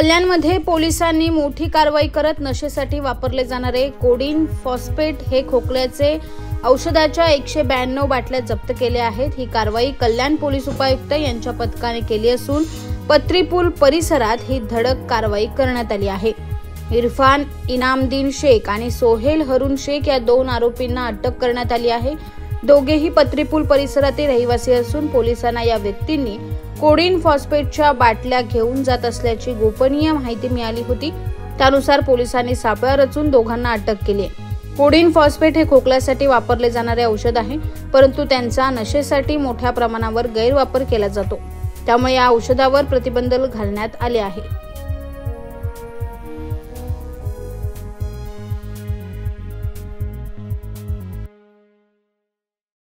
कल्याणमध्ये पोलिसांनी मोठी कारवाई करत नशेसाठी वापरले जाणारे कोडीन फॉस्फेट हे खोकल्याचे औषधाच्या 192 बाटल्या जप्त केल्या आहेत। ही कारवाई कल्याण पोलीस उपायुक्त यांच्या पथकाने केली असून पत्री पूल परिसरात ही धडक कारवाई करण्यात आली आहे। इरफान इनामदीन शेख आणि सोहेल हरून शेख या 2 आरोपींना अटक करण्यात आली आहे। दोघेही पत्री पूल परिसरातील रहिवासी असून पोलिसांना या व्यक्तींनी कोडीन फॉस्फेटच्या बाटल्या घेऊन जात असल्याची गोपनीय माहिती मिळाली होती। त्यानुसार पोलिसांनी सापळा रचून दोघांना अटक केली आहे। कोडीन फॉस्फेट हे खोकल्यासाठी वापरले जाणारे औषध आहे, परंतु त्यांचा नशेसाठी मोठ्या प्रमाणावर गैरवापर केला जातो। त्यामुळे या औषधावर प्रतिबंध घालण्यात आले आहे।